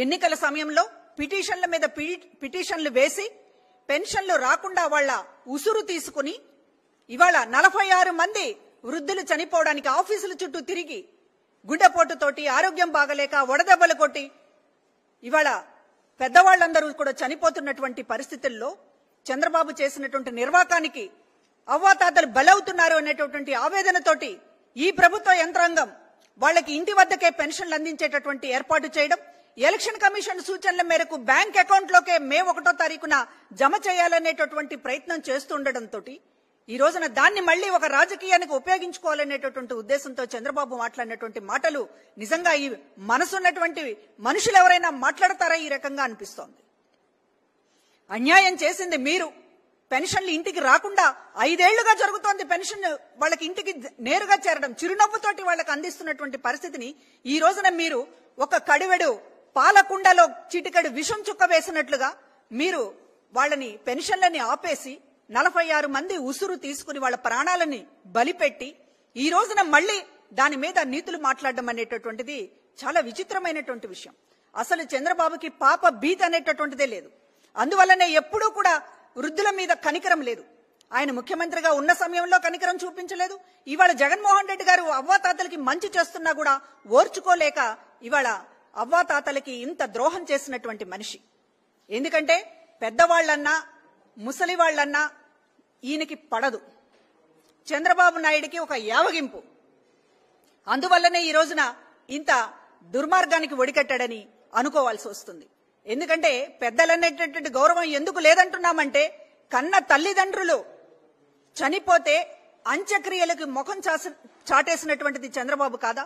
ఎన్నికల సమయంలో పిటిషన్ల మీద పిటిషన్లు వేసి పెన్షన్లు రాకుండా వాళ్ళ ఉసురు తీసుకుని ఇవాళ 46 మంది వృద్ధులు చనిపోవడానికి ఆఫీసుల చుట్టూ తిరిగి గుండెపోటుతోటి ఆరోగ్యం బాగలేక వడదెబ్బలు కొట్టి ఇవాళ పెద్దవాళ్ళందరూ కూడా చనిపోతున్నటువంటి పరిస్థితుల్లో చంద్రబాబు చేసినటువంటి నిర్వాకానికి అవ్వాతాతలు బలవుతున్నారు అనేటటువంటి ఆవేదనతోటి ఈ ప్రభుత్వ యంత్రాంగం వాళ్ళకి ఇంటి వద్దకే పెన్షన్లు అందించేటటువంటి ఏర్పాటు చేయడం, ఎలక్షన్ కమిషన్ సూచనల మేరకు బ్యాంక్ అకౌంట్లోకే మే 1వ తారీఖున జమ చేయాలనేటటువంటి ప్రయత్నం చేస్తుండటంతో ఈ రోజున దాన్ని మళ్లీ ఒక రాజకీయానికి ఉపయోగించుకోవాలనేటటువంటి ఉద్దేశంతో చంద్రబాబు మాట్లాడినటువంటి మాటలు నిజంగా ఈ మనసున్నటువంటి మనుషులు ఎవరైనా మాట్లాడతారా ఈ రకంగా అనిపిస్తోంది. అన్యాయం చేసింది మీరు. పెన్షన్లు ఇంటికి రాకుండా 5 ఏళ్లుగా జరుగుతోంది. పెన్షన్ వాళ్ళకి ఇంటికి నేరుగా చేరడం, చిరునవ్వుతోటి వాళ్ళకి అందిస్తున్నటువంటి పరిస్థితిని ఈ రోజున మీరు ఒక కడివెడు పాలకుండలో చిటికెడు విషం చుక్క వేసినట్లుగా మీరు వాళ్ళని పెన్షన్లని ఆపేసి 46 మంది ఉసురు తీసుకుని వాళ్ళ ప్రాణాలని బలిపెట్టి ఈ రోజున మళ్లీ దాని మీద నీతులు మాట్లాడడం అనేటటువంటిది చాలా విచిత్రమైనటువంటి విషయం. అసలు చంద్రబాబుకి పాప భీతి అనేటటువంటిదే లేదు. అందువల్లనే ఎప్పుడూ కూడా వృద్ధుల మీద కనికరం లేదు. ఆయన ముఖ్యమంత్రిగా ఉన్న సమయంలో కనికరం చూపించలేదు. ఇవాళ జగన్మోహన్ రెడ్డి గారు అవ్వాతాతలకి మంచి చేస్తున్నా కూడా ఓర్చుకోలేక ఇవాళ అవ్వాతాతలకి ఇంత ద్రోహం చేసినటువంటి మనిషి. ఎందుకంటే పెద్దవాళ్లన్నా ముసలి వాళ్లన్నా ఈయనకి పడదు. చంద్రబాబు నాయుడికి ఒక యావగింపు. అందువల్లనే ఈ రోజున ఇంత దుర్మార్గానికి ఒడికట్టాడని అనుకోవాల్సి వస్తుంది. ఎందుకంటే పెద్దలనేటటువంటి గౌరవం ఎందుకు లేదంటున్నామంటే కన్న తల్లిదండ్రులు చనిపోతే అంత్యక్రియలకు ముఖం చాటేసినటువంటిది చంద్రబాబు కాదా?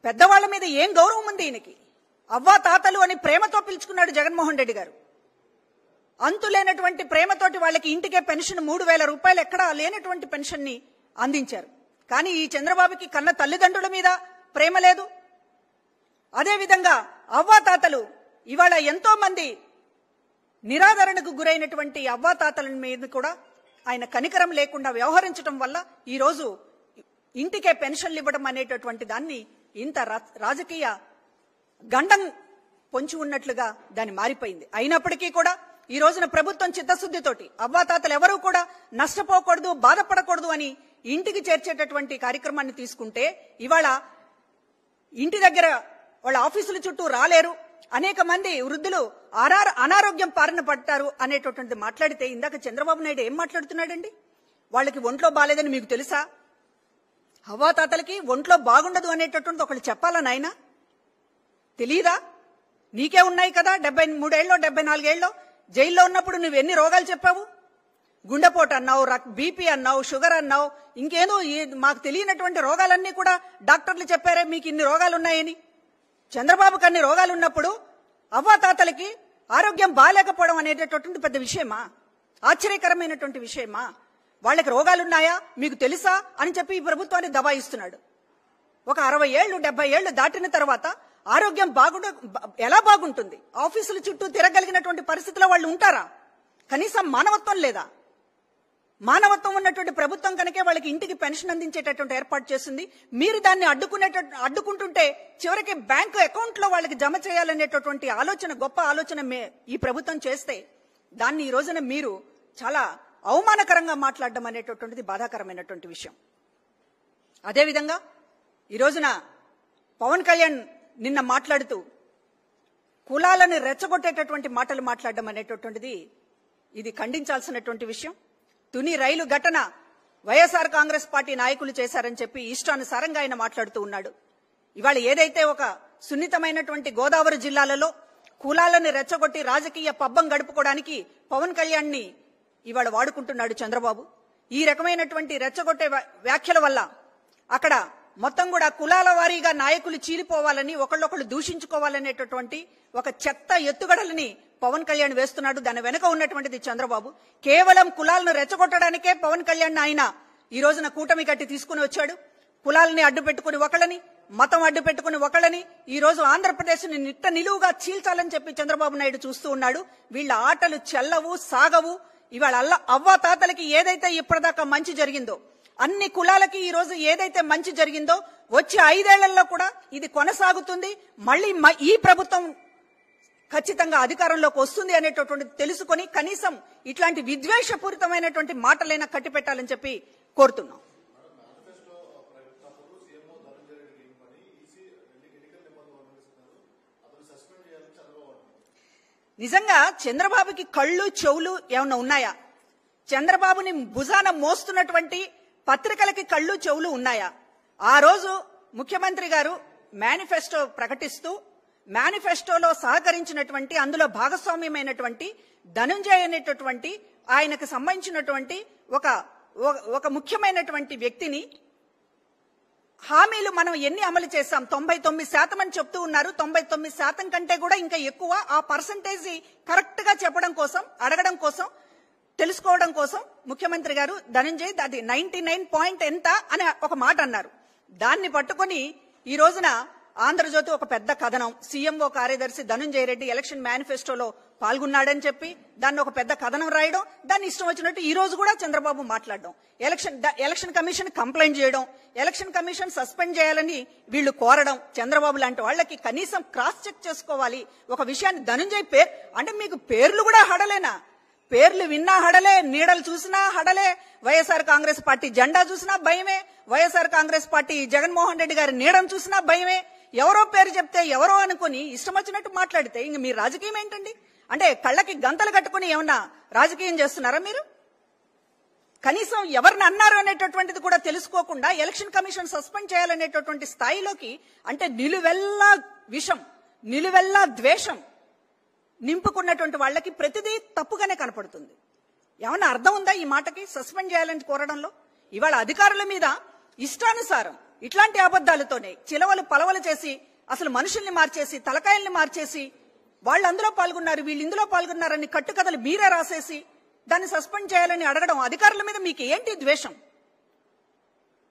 పెద్దవాళ్ల మీద ఏం గౌరవం ఉంది ఈయనకి? అవ్వా తాతలు అని ప్రేమతో పిలుచుకున్నాడు జగన్మోహన్ రెడ్డి గారు. అంతులేనటువంటి ప్రేమతోటి వాళ్ళకి ఇంటికే పెన్షన్ 3000 రూపాయలు ఎక్కడా లేనటువంటి పెన్షన్ ని అందించారు. కానీ ఈ చంద్రబాబుకి కన్న తల్లిదండ్రుల మీద ప్రేమ లేదు. అదేవిధంగా అవ్వాతాతలు ఇవాళ ఎంతో మంది నిరాదరణకు గురైనటువంటి అవ్వాతాతల మీద కూడా ఆయన కనికరం లేకుండా వ్యవహరించడం వల్ల ఈ రోజు ఇంటికే పెన్షన్లు ఇవ్వడం అనేటటువంటి దాన్ని ఇంత రాజకీయ గండం పొంచి ఉన్నట్లుగా దాన్ని మారిపోయింది. అయినప్పటికీ కూడా ఈ రోజున ప్రభుత్వం చిత్తశుద్ధితోటి అవ్వాతాతలు ఎవరూ కూడా నష్టపోకూడదు, బాధపడకూడదు అని ఇంటికి చేర్చేటటువంటి కార్యక్రమాన్ని తీసుకుంటే ఇవాళ ఇంటి దగ్గర వాళ్ళ ఆఫీసుల చుట్టూ రాలేరు, అనేక మంది వృద్ధులు అనారోగ్యం బారిన పడతారు అనేటటువంటి మాట్లాడితే ఇందాక చంద్రబాబు నాయుడు ఏం మాట్లాడుతున్నాడండి? వాళ్ళకి ఒంట్లో బాలేదని మీకు తెలుసా? అవ్వాతాతలకి ఒంట్లో బాగుండదు అనేటటువంటి ఒకళ్ళు చెప్పాలా నాయన? తెలీదా? నీకే ఉన్నాయి కదా 73 ఏళ్ళో 74 ఏళ్ళో జైల్లో ఉన్నప్పుడు నువ్వు ఎన్ని రోగాలు చెప్పావు? గుండెపోటు అన్నావు, బీపీ అన్నావు, షుగర్ అన్నావు, ఇంకేదో మాకు తెలియనటువంటి రోగాలన్నీ కూడా డాక్టర్లు చెప్పారే మీకు ఇన్ని రోగాలు ఉన్నాయని. చంద్రబాబుకి అన్ని రోగాలు ఉన్నప్పుడు అవ్వాతాతలకి ఆరోగ్యం బాగాలేకపోవడం అనేటటువంటి పెద్ద విషయమా? ఆశ్చర్యకరమైనటువంటి విషయమా? వాళ్ళకి రోగాలున్నాయా మీకు తెలుసా అని చెప్పి ఈ ప్రభుత్వాన్ని దబాయిస్తున్నాడు. ఒక 60 ఏళ్లు 70 ఏళ్లు దాటిన తర్వాత ఆరోగ్యం ఎలా బాగుంటుంది? ఆఫీసుల చుట్టూ తిరగలిగినటువంటి పరిస్థితిలో వాళ్ళు ఉంటారా? కనీసం మానవత్వం లేదా? మానవత్వం ఉన్నటువంటి ప్రభుత్వం కనుకే వాళ్ళకి ఇంటికి పెన్షన్ అందించేటటువంటి ఏర్పాటు చేసింది. మీరు దాన్ని అడ్డుకుంటుంటే చివరికి బ్యాంకు అకౌంట్ లో వాళ్ళకి జమ చేయాలనేటటువంటి ఆలోచన, గొప్ప ఆలోచన ఈ ప్రభుత్వం చేస్తే దాన్ని ఈ రోజున మీరు చాలా అవమానకరంగా మాట్లాడడం అనేటటువంటిది బాధాకరమైనటువంటి విషయం. అదేవిధంగా ఈ రోజున పవన్ కళ్యాణ్ నిన్న మాట్లాడుతూ కులాలను రెచ్చగొట్టేటటువంటి మాటలు మాట్లాడడం అనేటటువంటిది ఇది ఖండించాల్సినటువంటి విషయం. తుని రైలు ఘటన వైఎస్ఆర్ కాంగ్రెస్ పార్టీ నాయకులు చేశారని చెప్పి ఇష్టానుసారంగా ఆయన మాట్లాడుతూ ఉన్నాడు. ఇవాళ ఏదైతే ఒక సున్నితమైనటువంటి గోదావరి జిల్లాలలో కులాలను రెచ్చగొట్టి రాజకీయ పబ్బం గడుపుకోవడానికి పవన్ కళ్యాణ్ ని ఇవాళ వాడుకుంటున్నాడు చంద్రబాబు. ఈ రకమైనటువంటి రెచ్చగొట్టే వ్యాఖ్యల వల్ల అక్కడ మొత్తం కూడా కులాల వారీగా నాయకులు చీలిపోవాలని, ఒకళ్ళొకళ్ళు దూషించుకోవాలనేటటువంటి ఒక చెత్త ఎత్తుగడలని పవన్ కళ్యాణ్ వేస్తున్నాడు. దాని వెనుక ఉన్నటువంటిది చంద్రబాబు. కేవలం కులాలను రెచ్చగొట్టడానికే పవన్ కళ్యాణ్ ఆయన ఈ రోజున కూటమి కట్టి తీసుకుని వచ్చాడు. కులాలని అడ్డు పెట్టుకుని ఒకళ్ళని, మతం అడ్డు పెట్టుకుని ఒకళ్ళని ఈ రోజు ఆంధ్రప్రదేశ్ ని నిట్ట నిలువుగా చీల్చాలని చెప్పి చంద్రబాబు నాయుడు చూస్తూ ఉన్నాడు. వీళ్ళ ఆటలు చెల్లవు, సాగవు. ఇవాళ అవ్వాతాతలకి ఏదైతే ఇప్పటిదాకా మంచి జరిగిందో అన్ని కులాలకి ఈ రోజు ఏదైతే మంచి జరిగిందో వచ్చే 5 ఏళ్లలో కూడా ఇది కొనసాగుతుంది. మళ్ళీ ఈ ప్రభుత్వం ఖచ్చితంగా అధికారంలోకి వస్తుంది అనేటటువంటిది తెలుసుకొని కనీసం ఇట్లాంటి విద్వేషపూరితమైనటువంటి మాటలైనా కట్టిపెట్టాలని చెప్పి కోరుతున్నాం. నిజంగా చంద్రబాబుకి కళ్ళు చెవులు ఏమన్నా ఉన్నాయా? చంద్రబాబుని భుజాన మోస్తున్నటువంటి పత్రికలకి కళ్ళు చెవులు ఉన్నాయా? ఆ రోజు ముఖ్యమంత్రి గారు మేనిఫెస్టో ప్రకటిస్తూ మేనిఫెస్టోలో సహకరించినటువంటి అందులో భాగస్వామ్యమైనటువంటి ధనంజయ్ అనేటటువంటి ఆయనకు సంబంధించినటువంటి ఒక ముఖ్యమైనటువంటి వ్యక్తిని హామీలు మనం ఎన్ని అమలు చేశాం? 99% అని చెప్తూ ఉన్నారు. 99% కంటే కూడా ఇంకా ఎక్కువ. ఆ పర్సంటేజ్ కరెక్ట్ గా చెప్పడం కోసం, అడగడం కోసం, తెలుసుకోవడం కోసం ముఖ్యమంత్రి గారు ధనంజయ్ అది 99 ఎంత అని ఒక మాట అన్నారు. దాన్ని పట్టుకొని ఈ రోజున ఆంధ్రజ్యోతి ఒక పెద్ద కథనం, సీఎంఓ కార్యదర్శి ధనంజయ్ రెడ్డి ఎలక్షన్ మేనిఫెస్టోలో పాల్గొన్నాడని చెప్పి దాన్ని ఒక పెద్ద కథనం రాయడం, దాన్ని ఇష్టం వచ్చినట్టు ఈ రోజు కూడా చంద్రబాబు మాట్లాడడం, ఎలక్షన్ కమిషన్ కంప్లైంట్ చేయడం, ఎలక్షన్ కమిషన్ సస్పెండ్ చేయాలని వీళ్ళు కోరడం. చంద్రబాబు లాంటి వాళ్ళకి కనీసం క్రాస్ చెక్ చేసుకోవాలి. ఒక విషయాన్ని ధనంజయ్ పేరు అంటే మీకు పేర్లు కూడా హడలేనా? పేర్లు విన్నా హడలే, నీడలు చూసినా హడలే, వైఎస్ఆర్ కాంగ్రెస్ పార్టీ జెండా చూసినా భయమే, వైఎస్ఆర్ కాంగ్రెస్ పార్టీ జగన్మోహన్ రెడ్డి గారి నీడను చూసినా భయమే. ఎవరో పేరు చెప్తే ఎవరో అనుకుని ఇష్టం వచ్చినట్టు మాట్లాడితే ఇంక మీ రాజకీయం ఏంటండి? అంటే కళ్ళకి గంతలు కట్టుకుని ఏమన్నా రాజకీయం చేస్తున్నారా మీరు? కనీసం ఎవరిని అన్నారు అనేటటువంటిది కూడా తెలుసుకోకుండా ఎలక్షన్ కమిషన్ సస్పెండ్ చేయాలనేటటువంటి స్థాయిలోకి, అంటే నిలువెల్లా విషం, నిలువెల్లా ద్వేషం నింపుకున్నటువంటి వాళ్ళకి ప్రతిదీ తప్పుగానే కనపడుతుంది. ఏమన్నా అర్థం ఉందా ఈ మాటకి? సస్పెండ్ చేయాలని కోరడంలో ఇవాళ అధికారుల మీద ఇష్టానుసారం ఇట్లాంటి అబద్దాలతోనే చిలవలు పలవలు చేసి అసలు మనుషుల్ని మార్చేసి, తలకాయల్ని మార్చేసి, వాళ్ళు అందులో పాల్గొన్నారు, వీళ్ళు ఇందులో పాల్గొన్నారని కట్టుకథలు మీరే రాసేసి దాన్ని సస్పెండ్ చేయాలని అడగడం, అధికారుల మీద మీకు ఏంటి ద్వేషం?